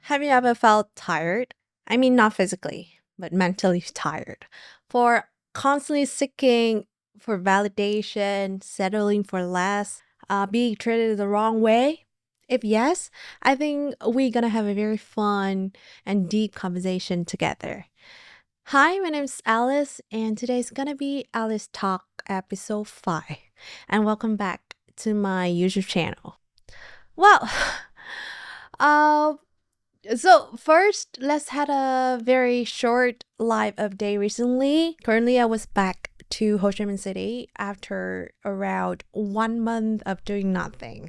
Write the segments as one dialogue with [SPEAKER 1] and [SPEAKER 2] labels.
[SPEAKER 1] Have you ever felt tired? I mean, not physically, but mentally tired. For constantly seeking for validation, settling for less, being treated the wrong way? If yes, I think we're gonna have a very fun and deep conversation together. Hi, my name's Alice, and today's gonna be Alice Talk episode 5. And welcome back to my YouTube channel. Well, uh, so first, let's had a very short live update recently. Currently, I was back to Ho Chi Minh City after around 1 month of doing nothing.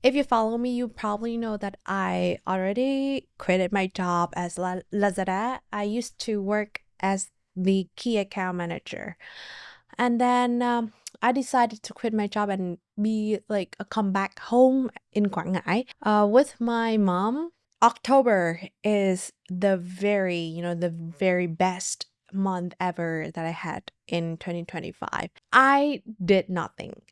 [SPEAKER 1] If you follow me, you probably know that I already quitted my job as Lazada. I used to work as the key account manager. And then I decided to quit my job and be like a come back home in Quảng Ngãi with my mom. October is the very best month ever that I had in 2025. I did nothing.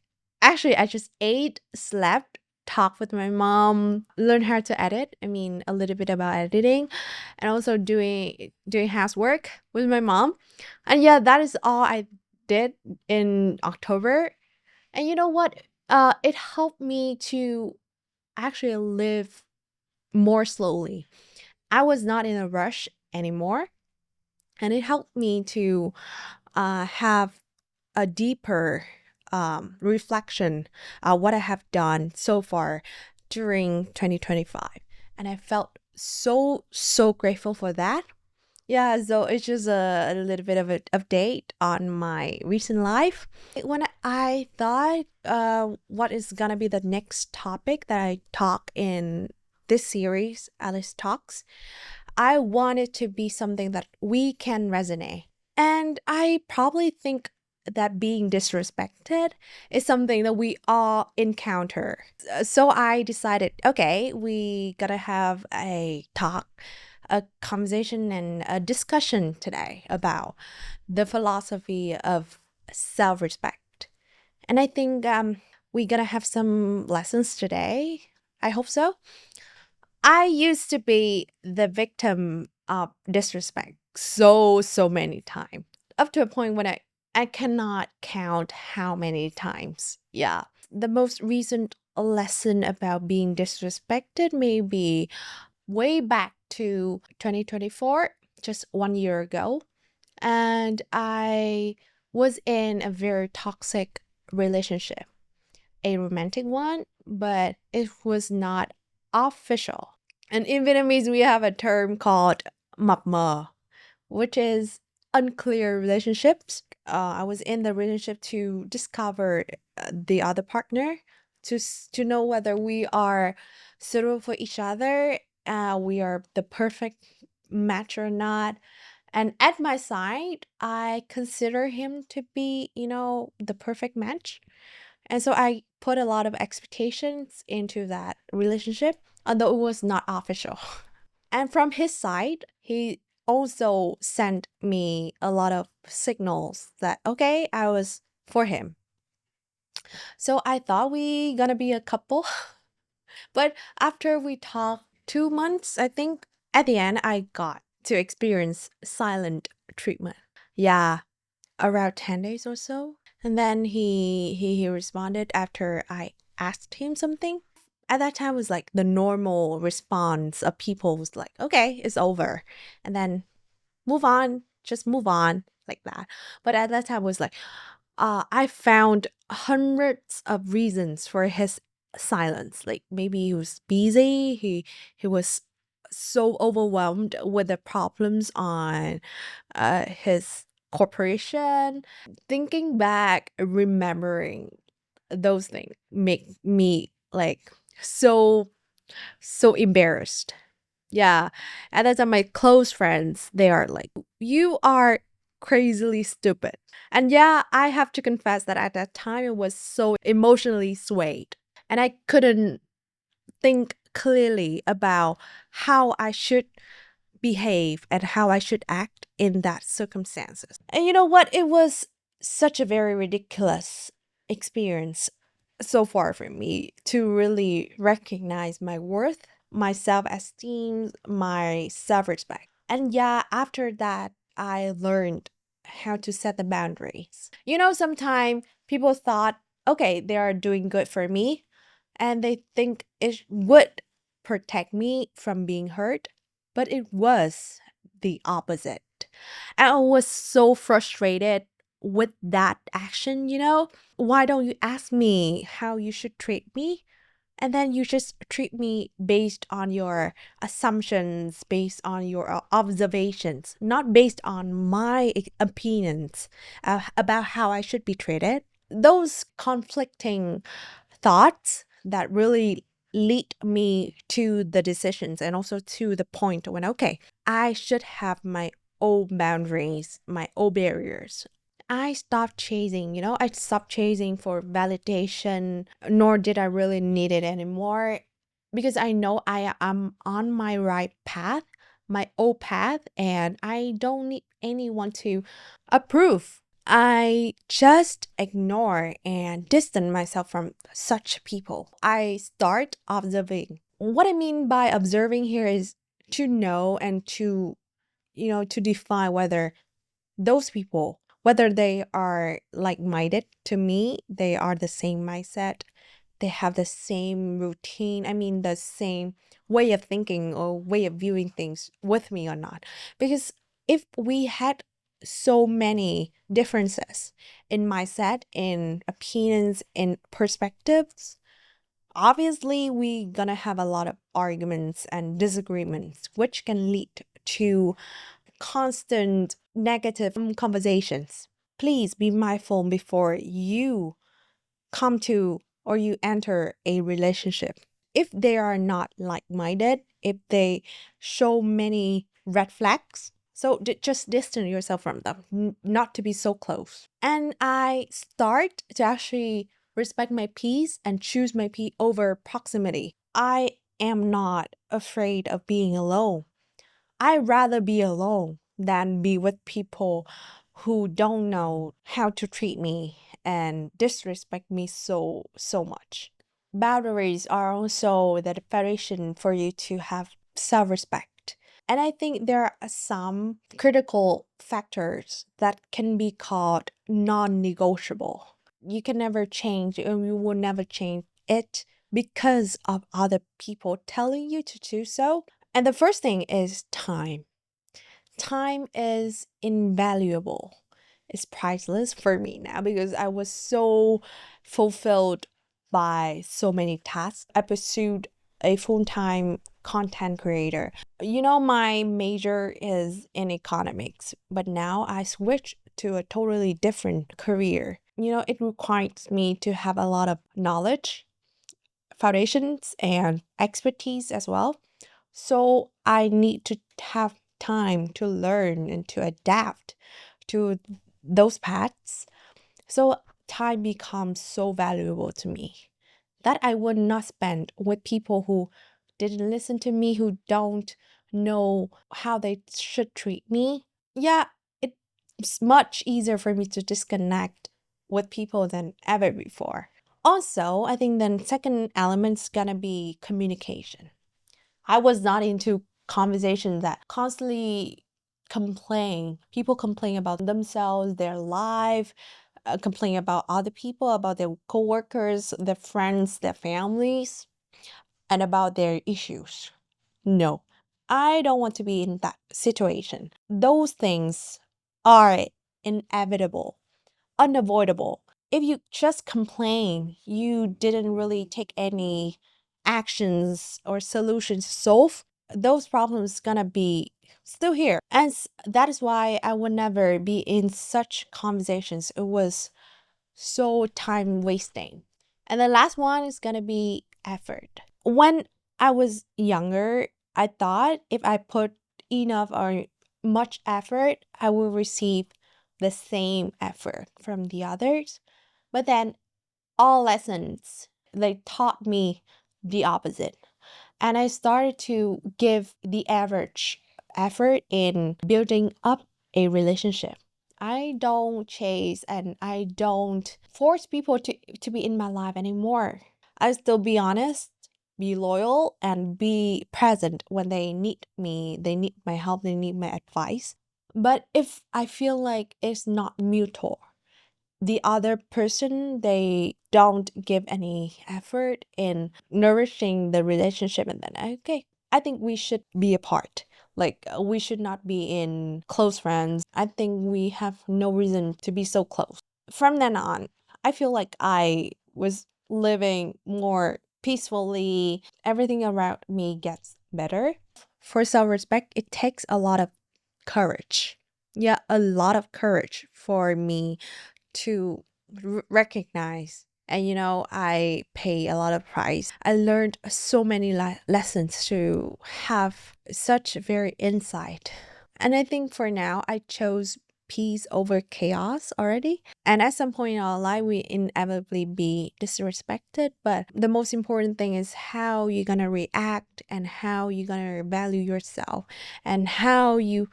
[SPEAKER 1] Actually, I just ate, slept, talked with my mom, learned how to edit. I mean, a little bit about editing, and also doing housework with my mom. And yeah, that is all I did in October. And you know what? It helped me to actually live more slowly. I was not in a rush anymore, and it helped me to have a deeper reflection what I have done so far during 2025, and I felt so grateful for that. Yeah, so it's just a little bit of an update on my recent life. When I thought what is gonna be the next topic that I talk in this series, Alice Talks, I want it to be something that we can resonate. And I probably think that being disrespected is something that we all encounter. So I decided, okay, we gotta have a talk, a conversation, and a discussion today about the philosophy of self respect. And I think we're gonna have some lessons today. I hope so. I used to be the victim of disrespect so many times, up to a point when I cannot count how many times. Yeah. The most recent lesson about being disrespected may be way back to 2024, just 1 year ago. And I was in a very toxic relationship, a romantic one, but it was not official. And in Vietnamese, we have a term called mập mờ, which is unclear relationships. I was in the relationship to discover the other partner, to know whether we are suitable for each other, we are the perfect match or not. And at my side, I consider him to be, the perfect match. And so I put a lot of expectations into that relationship, although it was not official. And from his side, he also sent me a lot of signals that, okay, I was for him. So I thought we gonna be a couple. But after we talked 2 months, I think at the end, I got to experience silent treatment. Yeah, around 10 days or so. And then he responded after I asked him something. At that time was like the normal response of people was like, okay, it's over. And then move on, just move on like that. But at that time was like, I found hundreds of reasons for his silence. Like maybe he was busy, he was so overwhelmed with the problems on his corporation. Thinking back, remembering those things make me like so embarrassed. Yeah. At that time, my close friends, they are like, you are crazily stupid. And yeah, I have to confess that at that time, it was so emotionally swayed. And I couldn't think clearly about how I should behave and how I should act in that circumstances. And you know what? It was such a very ridiculous experience so far for me to really recognize my worth my self esteem, my self respect. And yeah, after that, I learned how to set the boundaries. Sometimes people thought, okay, they are doing good for me, and they think it would protect me from being hurt, but it was the opposite. I was so frustrated with that action. Why don't you ask me how you should treat me? And then you just treat me based on your assumptions, based on your observations, not based on my opinions about how I should be treated. Those conflicting thoughts that really lead me to the decisions and also to the point when, okay, I should have my own boundaries, my own barriers. I stopped chasing for validation, nor did I really need it anymore because I know I am on my right path, my own path, and I don't need anyone to approve. I just ignore and distance myself from such people. I start observing. What I mean by observing here is to know and to define whether those people, whether they are like minded to me, they are the same mindset, they have the same routine, the same way of thinking or way of viewing things with me or not. Because if we had so many differences in mindset, in opinions, in perspectives, obviously we gonna have a lot of arguments and disagreements, which can lead to constant negative conversations. Please be mindful before you come to or you enter a relationship. If they are not like minded, if they show many red flags, so just distance yourself from them, not to be so close. And I start to actually respect my peace and choose my peace over proximity. I am not afraid of being alone. I'd rather be alone than be with people who don't know how to treat me and disrespect me so much. Boundaries are also the foundation for you to have self-respect. And I think there are some critical factors that can be called non-negotiable. You can never change and you will never change it because of other people telling you to do so. And the first thing is time. Time is invaluable. It's priceless for me now because I was so fulfilled by so many tasks. I pursued a full-time content creator. My major is in economics, but now I switched to a totally different career. It requires me to have a lot of knowledge, foundations, and expertise as well. So I need to have time to learn and to adapt to those paths. So time becomes so valuable to me that I would not spend with people who didn't listen to me, who don't know how they should treat me. Yeah, it's much easier for me to disconnect with people than ever before. Also, I think then second element's gonna be communication. I was not into conversations that constantly complain. People complain about themselves, their life, complain about other people, about their coworkers, their friends, their families, and about their issues. No, I don't want to be in that situation. Those things are inevitable, unavoidable. If you just complain, you didn't really take any actions or solutions to solve, those problems gonna be still here. And that is why I would never be in such conversations. It was so time wasting. And the last one is gonna be effort. When I was younger, I thought if I put enough or much effort, I will receive the same effort from the others. But then all lessons, they taught me the opposite. And I started to give the average effort in building up a relationship. I don't chase and I don't force people to be in my life anymore. I still be honest. be loyal, and be present when they need me, they need my help, they need my advice. But if I feel like it's not mutual, the other person, they don't give any effort in nourishing the relationship, and then okay, I think we should be apart. Like we should not be in close friends. I think we have no reason to be so close. From then on, I feel like I was living more peacefully. Everything around me gets better. For self-respect, it takes a lot of courage. Yeah, a lot of courage for me to recognize. And I pay a lot of price. I learned so many lessons to have such very insight. And I think for now, I chose peace over chaos already. And at some point in our life, we inevitably be disrespected. But the most important thing is how you're gonna react and how you're gonna value yourself and how you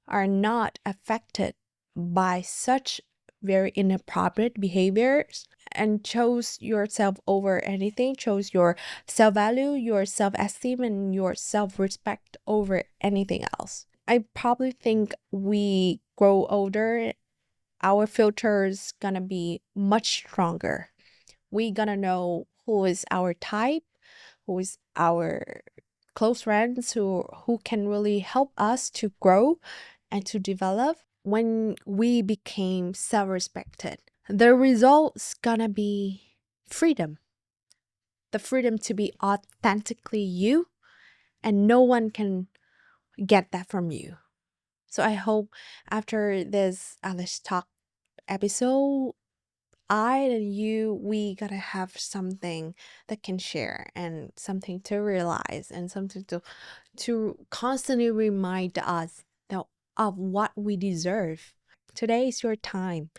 [SPEAKER 1] are not affected by such very inappropriate behaviors and chose yourself over anything, chose your self-value, your self-esteem, and your self-respect over anything else. I probably think we grow older, our filter's gonna be much stronger. We gonna know who is our type, who is our close friends, who can really help us to grow and to develop. When we became self-respected, the result's gonna be freedom. The freedom to be authentically you, and no one can get that from you. So I hope after this Alice Talk episode, I and you, we gotta have something that can share and something to realize and something to constantly remind us of what we deserve. Today is your time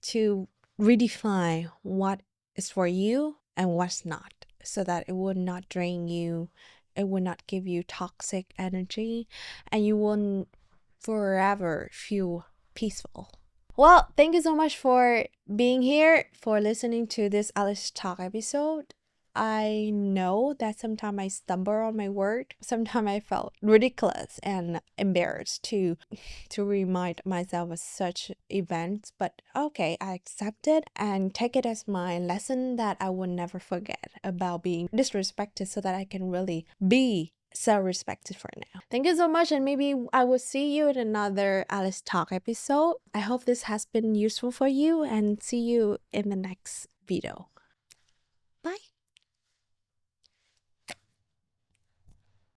[SPEAKER 1] to redefine what is for you and what's not, so that it would not drain you, it would not give you toxic energy, and you will forever feel peaceful. Well, thank you so much for being here, for listening to this Alice Talk episode. I know that sometimes I stumble on my word. Sometimes I felt ridiculous and embarrassed to remind myself of such events. But okay, I accept it and take it as my lesson that I will never forget about being disrespected, so that I can really be self-respected for now. Thank you so much, and maybe I will see you in another Alice Talk episode. I hope this has been useful for you, and see you in the next video.